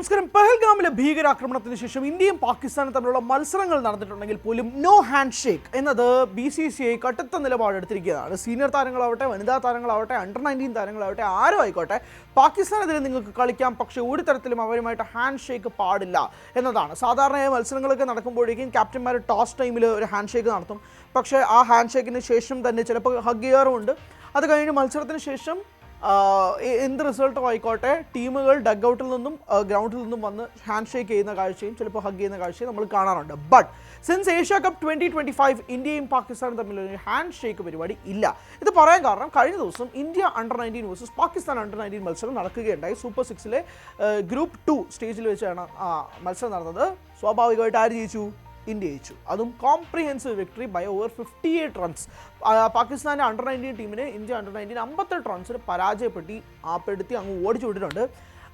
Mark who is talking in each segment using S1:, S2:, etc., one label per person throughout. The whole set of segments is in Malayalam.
S1: നമസ്കാരം. പഹൽഗാമിലെ ഭീകരാക്രമണത്തിന് ശേഷം ഇന്ത്യയും പാകിസ്ഥാനും തമ്മിലുള്ള മത്സരങ്ങൾ നടന്നിട്ടുണ്ടെങ്കിൽ പോലും നോ ഹാൻഡ് ഷേക്ക് എന്നത് BCCI കടുത്ത നിലപാടെടുത്തിരിക്കുകയാണ്. സീനിയർ താരങ്ങളാവട്ടെ, വനിതാ താരങ്ങളാവട്ടെ, അണ്ടർ-19 താരങ്ങളാവട്ടെ, ആരും ആയിക്കോട്ടെ, പാകിസ്ഥാനെതിരെ നിങ്ങൾക്ക് കളിക്കാം, പക്ഷേ ഒരു തരത്തിലും അവരുമായിട്ട് ഹാൻഡ് ഷേക്ക് പാടില്ല എന്നതാണ്. സാധാരണയായി മത്സരങ്ങളൊക്കെ നടക്കുമ്പോഴേക്കും ക്യാപ്റ്റന്മാർ ടോസ് ടൈമിൽ ഒരു ഹാൻഡ് ഷേക്ക് നടത്തും. പക്ഷേ ആ ഹാൻഡ് ഷേക്കിന് ശേഷം തന്നെ ചിലപ്പോൾ ഹഗ് ചെയ്യാറുമുണ്ട്. അത് കഴിഞ്ഞ് മത്സരത്തിന് ശേഷം എന്ത് റിസൾട്ടും ആയിക്കോട്ടെ, ടീമുകൾ ഡഗ് ഔട്ടിൽ നിന്നും ഗ്രൗണ്ടിൽ നിന്നും വന്ന് ഹാൻഡ് ഷേക്ക് ചെയ്യുന്ന കാഴ്ചയും ചിലപ്പോൾ ഹഗ് ചെയ്യുന്ന കാഴ്ചയും നമ്മൾ കാണാറുണ്ട്. ബട്ട് സിൻസ് ഏഷ്യ കപ്പ് 2025 ഇന്ത്യയും പാകിസ്ഥാനും തമ്മിലൊരു ഹാൻഡ് ഷേക്ക് പരിപാടി ഇല്ല. ഇത് പറയാൻ കാരണം കഴിഞ്ഞ ദിവസം India under-19 versus Pakistan under-19 മത്സരം നടക്കുകയുണ്ടായി. സൂപ്പർ 6 ഗ്രൂപ്പ് 2 സ്റ്റേജിൽ വെച്ചാണ് മത്സരം നടന്നത്. സ്വാഭാവികമായിട്ട് ആര് ജയിച്ചു? ഇന്ത്യ ജയിച്ചു. അതും comprehensive victory by over 58 runs. പാകിസ്ഥാൻ്റെ അണ്ടർ-19 ടീമിനെ ഇന്ത്യ അണ്ടർ-19 58 റൺസിന് പരാജയപ്പെടുത്തി അങ്ങ് ഓടിച്ചു വിട്ടിട്ടുണ്ട്.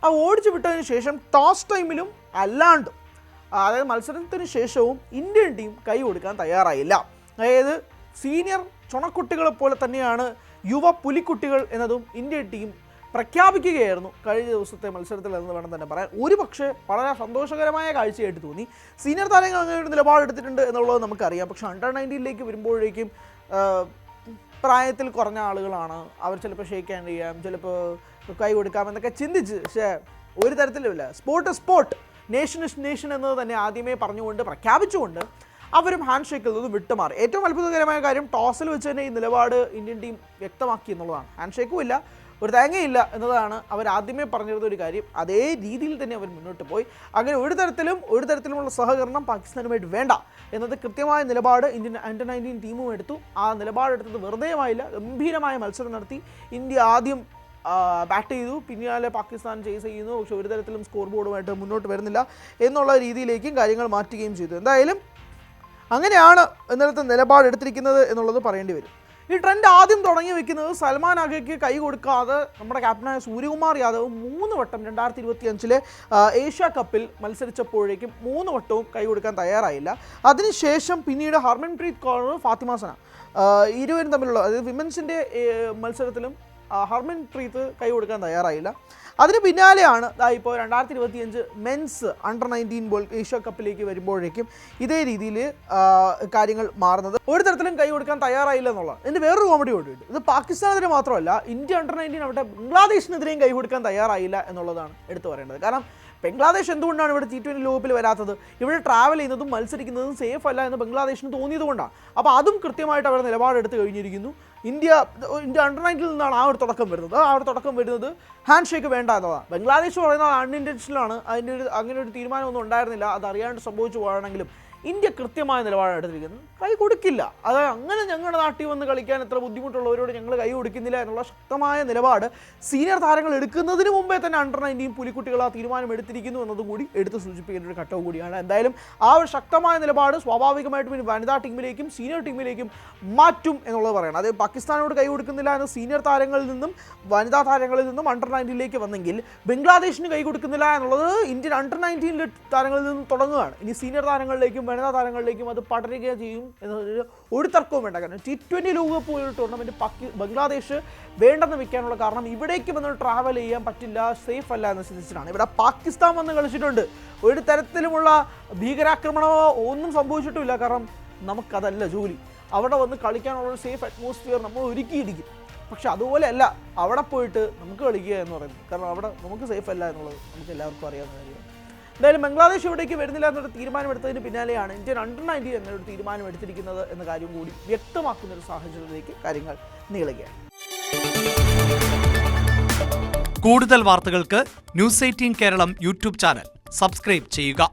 S1: ആ ഓടിച്ചു വിട്ടതിന് ശേഷം ടോസ് ടൈമിലും അല്ലാണ്ടും, അതായത് മത്സരത്തിന് ശേഷവും ഇന്ത്യൻ ടീം കൈ കൊടുക്കാൻ തയ്യാറായില്ല. അതായത് സീനിയർ ചുണക്കുട്ടികളെ പോലെ തന്നെയാണ് യുവ പുലിക്കുട്ടികൾ എന്നതും ഇന്ത്യൻ ടീം പ്രഖ്യാപിക്കുകയായിരുന്നു കഴിഞ്ഞ ദിവസത്തെ മത്സരത്തിൽ എന്ന് വേണം തന്നെ പറയാൻ. ഒരുപക്ഷെ വളരെ സന്തോഷകരമായ കാഴ്ചയായിട്ട് തോന്നി. സീനിയർ താരങ്ങൾ അങ്ങനെ ഒരു നിലപാടെടുത്തിട്ടുണ്ട് എന്നുള്ളത് നമുക്കറിയാം. പക്ഷേ അണ്ടർ-19 വരുമ്പോഴേക്കും പ്രായത്തിൽ കുറഞ്ഞ ആളുകളാണ്, അവർ ചിലപ്പോൾ ഷേക്ക് ഹാൻഡ് ചെയ്യാം, ചിലപ്പോൾ കൈ കൊടുക്കാം എന്നൊക്കെ ചിന്തിച്ച്, പക്ഷേ ഒരു തരത്തിലുമില്ല. സ്പോർട്ട് നേഷൻ ഇസ് നേഷൻ എന്നത് തന്നെ ആദ്യമേ പറഞ്ഞുകൊണ്ട് പ്രഖ്യാപിച്ചുകൊണ്ട് അവരും ഹാൻഡ് ഷേക്കിൽ നിന്നും വിട്ടുമാറി. ഏറ്റവും അത്ഭുതകരമായ കാര്യം ടോസിൽ വെച്ച് തന്നെ ഈ നിലപാട് ഇന്ത്യൻ ടീം വ്യക്തമാക്കി എന്നുള്ളതാണ്. ഹാൻഡ് ഷേക്കും ഇല്ല, ഒരു തേങ്ങയില്ല എന്നതാണ് അവർ ആദ്യമേ പറഞ്ഞിരുന്ന ഒരു കാര്യം. അതേ രീതിയിൽ തന്നെ അവർ മുന്നോട്ട് പോയി. അങ്ങനെ ഒരു തരത്തിലുമുള്ള സഹകരണം പാകിസ്ഥാനുമായിട്ട് വേണ്ട എന്നത് കൃത്യമായ നിലപാട് ഇന്ത്യൻ അണ്ടർ-19 ടീമും എടുത്തു. ആ നിലപാടെടുത്തത് വെറുതെയുമായില്ല. ഗംഭീരമായ മത്സരം നടത്തി. ഇന്ത്യ ആദ്യം ബാറ്റ് ചെയ്തു, പിന്നാലെ പാകിസ്ഥാൻ ചേസ് ചെയ്യുന്നു. പക്ഷേ ഒരു തരത്തിലും സ്കോർ ബോർഡുമായിട്ട് മുന്നോട്ട് വരുന്നില്ല എന്നുള്ള രീതിയിലേക്കും കാര്യങ്ങൾ മാറ്റുകയും ചെയ്തു. എന്തായാലും അങ്ങനെയാണ് ഇന്നലത്തെ നിലപാടെടുത്തിരിക്കുന്നത് എന്നുള്ളത് പറയേണ്ടി വരും. ഈ ട്രെൻഡ് ആദ്യം തുടങ്ങി വെക്കുന്നത് സൽമാൻ ആഗയ്ക്ക് കൈ കൊടുക്കാതെ നമ്മുടെ ക്യാപ്റ്റനായ സൂര്യകുമാർ യാദവ് 3 വട്ടം 2025 ഏഷ്യ കപ്പിൽ മത്സരിച്ചപ്പോഴേക്കും 3 വട്ടവും കൈ കൊടുക്കാൻ തയ്യാറായില്ല. അതിനുശേഷം പിന്നീട് ഹർമൻപ്രീത് കൗർ, ഫാത്തിമ സന ഇരുവരും തമ്മിലുള്ള, അതായത് വിമൻസിൻ്റെ മത്സരത്തിലും ഹർമൻപ്രീത് കൈ കൊടുക്കാൻ തയ്യാറായില്ല. അതിന് പിന്നാലെയാണ് ഇപ്പോൾ 2025 മെൻസ് അണ്ടർ-19 ഏഷ്യ കപ്പിലേക്ക് വരുമ്പോഴേക്കും ഇതേ രീതിയിൽ കാര്യങ്ങൾ മാറുന്നത്. ഒരു തരത്തിലും കൈ കൊടുക്കാൻ തയ്യാറായില്ല എന്നുള്ളതാണ്. ഇതിൻ്റെ വേറൊരു കോമഡി കൂടിയുണ്ട്. ഇത് പാകിസ്ഥാനെതിരെ മാത്രമല്ല, ഇന്ത്യ അണ്ടർ-19 അവിടെ ബംഗ്ലാദേശിനെതിരെയും കൈ കൊടുക്കാൻ തയ്യാറായില്ല എന്നുള്ളതാണ് എടുത്തു പറയേണ്ടത്. കാരണം ബംഗ്ലാദേശ് എന്തുകൊണ്ടാണ് ഇവിടെ T20 ലോകകപ്പിൽ വരാത്തത്? ഇവിടെ ട്രാവൽ ചെയ്യുന്നതും മത്സരിക്കുന്നതും സേഫ് അല്ല എന്ന് ബംഗ്ലാദേശിന് തോന്നിയതുകൊണ്ടാണ്. അപ്പോൾ അതും കൃത്യമായിട്ട് അവർ നിലപാടെടുത്ത് കഴിഞ്ഞിരിക്കുന്നു. ഇന്ത്യ അണ്ടർ-19 നിന്നാണ് ആ ഒരു തുടക്കം വരുന്നത്. ഹാൻഡ് ഷേക്ക് വേണ്ട എന്നതാണ്. ബംഗ്ലാദേശ് പറയുന്നത് അൺഇൻറ്റൻഷനലാണ്, അങ്ങനെ ഒരു തീരുമാനമൊന്നും ഉണ്ടായിരുന്നില്ല, അത് അറിയാണ്ട് സംഭവിച്ചു പോകണമെങ്കിലും ഇന്ത്യ കൃത്യമായ നിലപാടാണ് എടുത്തിരിക്കുന്നത്. കൈ കൊടുക്കില്ല. അത് അങ്ങനെ ഞങ്ങളുടെ നാട്ടിൽ വന്ന് കളിക്കാൻ എത്ര ബുദ്ധിമുട്ടുള്ളവരോട് ഞങ്ങൾ കൈ കൊടുക്കുന്നില്ല എന്നുള്ള ശക്തമായ നിലപാട് സീനിയർ താരങ്ങൾ എടുക്കുന്നതിന് മുമ്പേ തന്നെ അണ്ടർ-19 പുലിക്കുട്ടികൾ ആ തീരുമാനം എടുത്തിരിക്കുന്നു എന്നതുകൂടി എടുത്ത് സൂചിപ്പിക്കേണ്ട ഒരു ഘട്ടവും കൂടിയാണ്. എന്തായാലും ആ ഒരു ശക്തമായ നിലപാട് സ്വാഭാവികമായിട്ടും ഇനി വനിതാ ടീമിലേക്കും സീനിയർ ടീമിലേക്കും മാറ്റും എന്നുള്ളത് പറയണം. അത് പാകിസ്ഥാനോട് കൈ കൊടുക്കുന്നില്ല എന്ന് സീനിയർ താരങ്ങളിൽ നിന്നും വനിതാ താരങ്ങളിൽ നിന്നും അണ്ടർ-19 വന്നെങ്കിൽ ബംഗ്ലാദേശിന് കൈ കൊടുക്കുന്നില്ല എന്നുള്ളത് ഇന്ത്യൻ അണ്ടർ-19 താരങ്ങളിൽ നിന്നും തുടങ്ങുകയാണ്. ഇനി സീനിയർ താരങ്ങളിലേക്കും വനിതാ താരങ്ങളിലേക്കും അത് പടരുക ചെയ്യും എന്നൊരു ഒരു തർക്കവും വേണ്ട. കാരണം T20 ലോകകപ്പ് പോലൊരു ടൂർണമെൻറ്റ് ബംഗ്ലാദേശ് വേണ്ടെന്ന് വെക്കാനുള്ള കാരണം ഇവിടേക്ക് വന്ന് ട്രാവൽ ചെയ്യാൻ പറ്റില്ല, സേഫ് അല്ല എന്ന് ചിന്തിച്ചിട്ടാണ്. ഇവിടെ പാകിസ്ഥാൻ വന്ന് കളിച്ചിട്ടുണ്ട്. ഒരു തരത്തിലുമുള്ള ഭീകരാക്രമണമോ ഒന്നും സംഭവിച്ചിട്ടുമില്ല. കാരണം നമുക്കതല്ല ജോലി. അവിടെ വന്ന് കളിക്കാനുള്ളൊരു സേഫ് അറ്റ്മോസ്ഫിയർ നമ്മൾ ഒരുക്കിയിരിക്കും. പക്ഷെ അതുപോലെയല്ല അവിടെ പോയിട്ട് നമുക്ക് കളിക്കുക എന്ന് പറയുന്നത്. കാരണം അവിടെ നമുക്ക് സേഫ് അല്ല എന്നുള്ളത് നമുക്ക് എല്ലാവർക്കും അറിയാവുന്ന കാര്യമാണ്. എന്തായാലും ബംഗ്ലാദേശ് ഇവിടേക്ക് വരുന്നില്ല എന്നൊരു തീരുമാനമെടുത്തതിന് പിന്നാലെയാണ് ഇന്ത്യൻ അണ്ടർ-19 എന്നൊരു തീരുമാനമെടുത്തിരിക്കുന്നത് എന്ന കാര്യം കൂടി വ്യക്തമാക്കുന്ന ഒരു സാഹചര്യത്തിലേക്ക് കാര്യങ്ങൾ നീളുകയാണ്.
S2: കൂടുതൽ വാർത്തകൾക്ക് News 18 Keralam YouTube channel subscribe ചെയ്യുക.